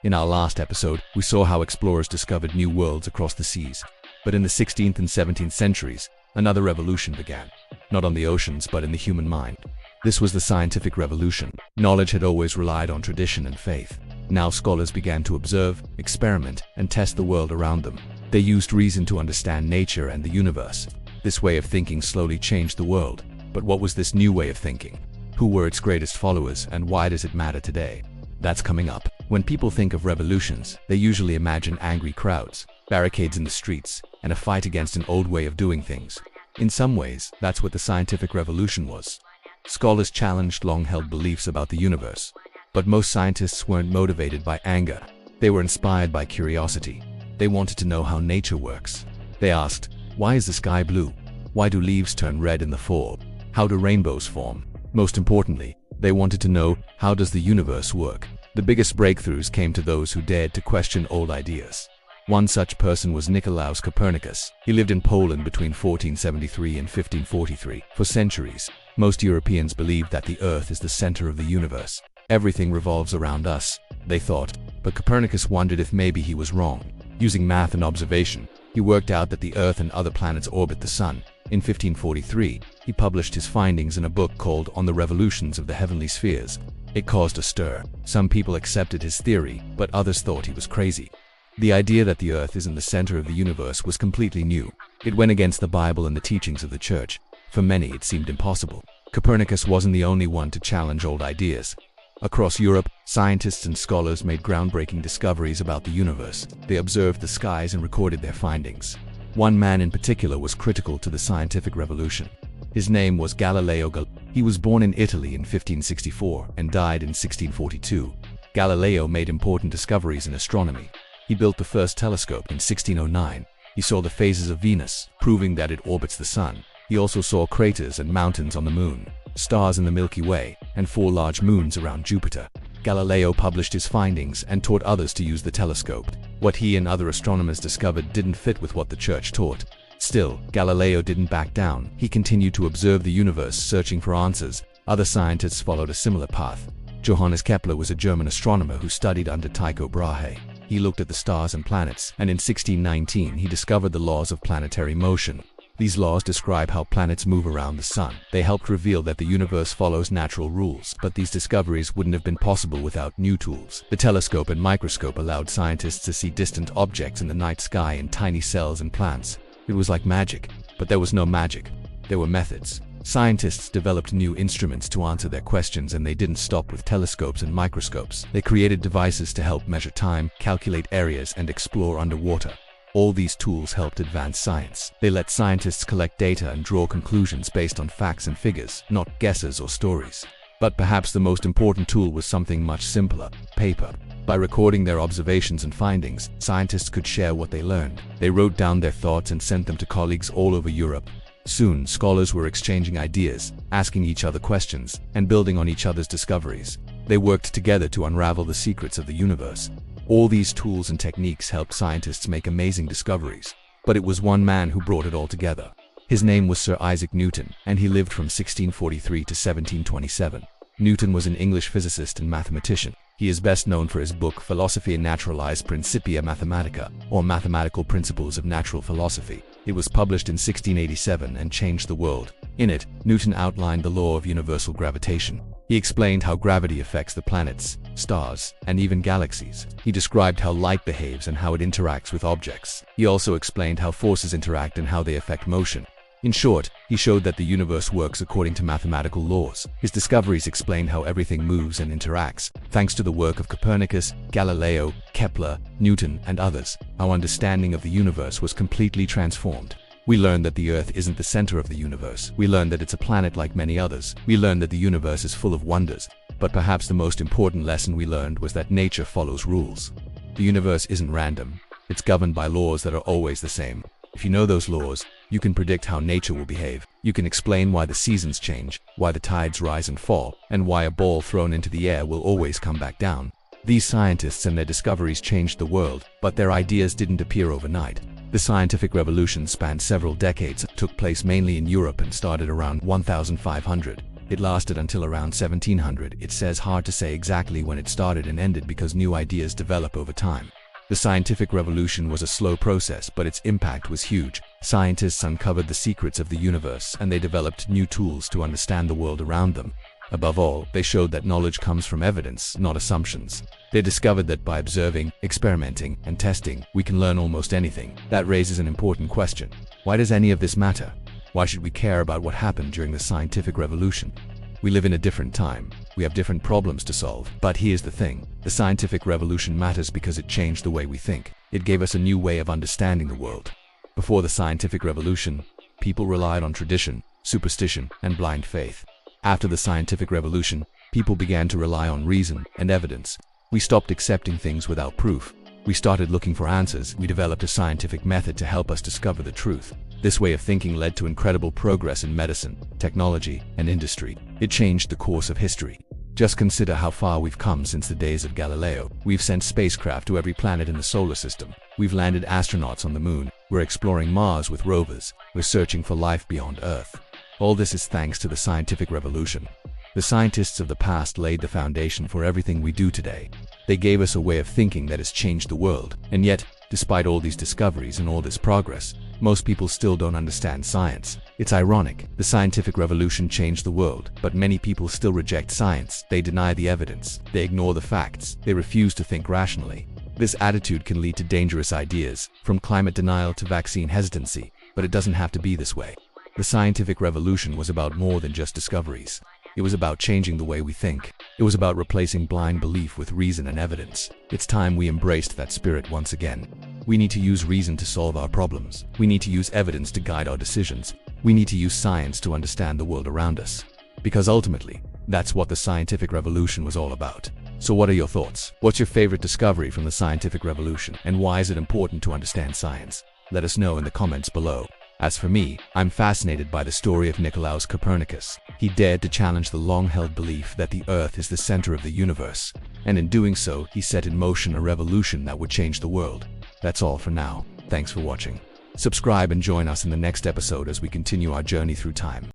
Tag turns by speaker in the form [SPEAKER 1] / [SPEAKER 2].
[SPEAKER 1] In our last episode, we saw how explorers discovered new worlds across the seas. But in the 16th and 17th centuries, another revolution began. Not on the oceans, but in the human mind. This was the scientific revolution. Knowledge had always relied on tradition and faith. Now scholars began to observe, experiment, and test the world around them. They used reason to understand nature and the universe. This way of thinking slowly changed the world. But what was this new way of thinking? Who were its greatest followers, and why does it matter today? That's coming up. When people think of revolutions, they usually imagine angry crowds, barricades in the streets, and a fight against an old way of doing things. In some ways, that's what the scientific revolution was. Scholars challenged long-held beliefs about the universe. But most scientists weren't motivated by anger. They were inspired by curiosity. They wanted to know how nature works. They asked, why is the sky blue? Why do leaves turn red in the fall? How do rainbows form? Most importantly, they wanted to know, how does the universe work? The biggest breakthroughs came to those who dared to question old ideas. One such person was Nicolaus Copernicus. He lived in Poland between 1473 and 1543. For centuries, most Europeans believed that the Earth is the center of the universe. Everything revolves around us, they thought. But Copernicus wondered if maybe he was wrong. Using math and observation, he worked out that the Earth and other planets orbit the Sun. In 1543, he published his findings in a book called On the Revolutions of the Heavenly Spheres. It caused a stir. Some people accepted his theory, but others thought he was crazy. The idea that the Earth isn't the center of the universe was completely new. It went against the Bible and the teachings of the Church. For many, it seemed impossible. Copernicus wasn't the only one to challenge old ideas. Across Europe, scientists and scholars made groundbreaking discoveries about the universe. They observed the skies and recorded their findings. One man in particular was critical to the scientific revolution. His name was Galileo Galilei. He was born in Italy in 1564 and died in 1642. Galileo made important discoveries in astronomy. He built the first telescope in 1609. He saw the phases of Venus, proving that it orbits the Sun. He also saw craters and mountains on the Moon, stars in the Milky Way, and 4 large moons around Jupiter. Galileo published his findings and taught others to use the telescope. What he and other astronomers discovered didn't fit with what the Church taught. Still, Galileo didn't back down. He continued to observe the universe, searching for answers. Other scientists followed a similar path. Johannes Kepler was a German astronomer who studied under Tycho Brahe. He looked at the stars and planets, and in 1619 he discovered the laws of planetary motion. These laws describe how planets move around the Sun. They helped reveal that the universe follows natural rules, but these discoveries wouldn't have been possible without new tools. The telescope and microscope allowed scientists to see distant objects in the night sky in tiny cells and plants. It was like magic, but there was no magic. There were methods. Scientists developed new instruments to answer their questions, and they didn't stop with telescopes and microscopes. They created devices to help measure time, calculate areas, and explore underwater. All these tools helped advance science. They let scientists collect data and draw conclusions based on facts and figures, not guesses or stories. But perhaps the most important tool was something much simpler: paper. By recording their observations and findings, scientists could share what they learned. They wrote down their thoughts and sent them to colleagues all over Europe. Soon, scholars were exchanging ideas, asking each other questions, and building on each other's discoveries. They worked together to unravel the secrets of the universe. All these tools and techniques helped scientists make amazing discoveries. But it was one man who brought it all together. His name was Sir Isaac Newton, and he lived from 1643 to 1727. Newton was an English physicist and mathematician. He is best known for his book Philosophiae Naturalis Principia Mathematica, or Mathematical Principles of Natural Philosophy. It was published in 1687 and changed the world. In it, Newton outlined the law of universal gravitation. He explained how gravity affects the planets, stars, and even galaxies. He described how light behaves and how it interacts with objects. He also explained how forces interact and how they affect motion. In short, he showed that the universe works according to mathematical laws. His discoveries explained how everything moves and interacts. Thanks to the work of Copernicus, Galileo, Kepler, Newton, and others, our understanding of the universe was completely transformed. We learned that the Earth isn't the center of the universe. We learned that it's a planet like many others. We learned that the universe is full of wonders. But perhaps the most important lesson we learned was that nature follows rules. The universe isn't random. It's governed by laws that are always the same. If you know those laws, you can predict how nature will behave. You can explain why the seasons change, why the tides rise and fall, and why a ball thrown into the air will always come back down. These scientists and their discoveries changed the world, but their ideas didn't appear overnight. The scientific revolution spanned several decades, took place mainly in Europe, and started around 1500. It lasted until around 1700. It says hard to say exactly when it started and ended because new ideas develop over time. The scientific revolution was a slow process, but its impact was huge. Scientists uncovered the secrets of the universe, and they developed new tools to understand the world around them. Above all, they showed that knowledge comes from evidence, not assumptions. They discovered that by observing, experimenting, and testing, we can learn almost anything. That raises an important question. Why does any of this matter? Why should we care about what happened during the scientific revolution? We live in a different time. We have different problems to solve. But here's the thing. The scientific revolution matters because it changed the way we think. It gave us a new way of understanding the world. Before the scientific revolution, people relied on tradition, superstition, and blind faith. After the scientific revolution, people began to rely on reason and evidence. We stopped accepting things without proof. We started looking for answers. We developed a scientific method to help us discover the truth. This way of thinking led to incredible progress in medicine, technology, and industry. It changed the course of history. Just consider how far we've come since the days of Galileo. We've sent spacecraft to every planet in the solar system. We've landed astronauts on the moon. We're exploring Mars with rovers. We're searching for life beyond Earth. All this is thanks to the scientific revolution. The scientists of the past laid the foundation for everything we do today. They gave us a way of thinking that has changed the world. And yet, despite all these discoveries and all this progress, most people still don't understand science. It's ironic. The scientific revolution changed the world, but many people still reject science. They deny the evidence. They ignore the facts. They refuse to think rationally. This attitude can lead to dangerous ideas, from climate denial to vaccine hesitancy, but it doesn't have to be this way. The scientific revolution was about more than just discoveries. It was about changing the way we think. It was about replacing blind belief with reason and evidence. It's time we embraced that spirit once again. We need to use reason to solve our problems. We need to use evidence to guide our decisions. We need to use science to understand the world around us. Because ultimately, that's what the scientific revolution was all about. So what are your thoughts? What's your favorite discovery from the scientific revolution? And why is it important to understand science? Let us know in the comments below. As for me, I'm fascinated by the story of Nicolaus Copernicus. He dared to challenge the long-held belief that the Earth is the center of the universe. And in doing so, he set in motion a revolution that would change the world. That's all for now. Thanks for watching. Subscribe and join us in the next episode as we continue our journey through time.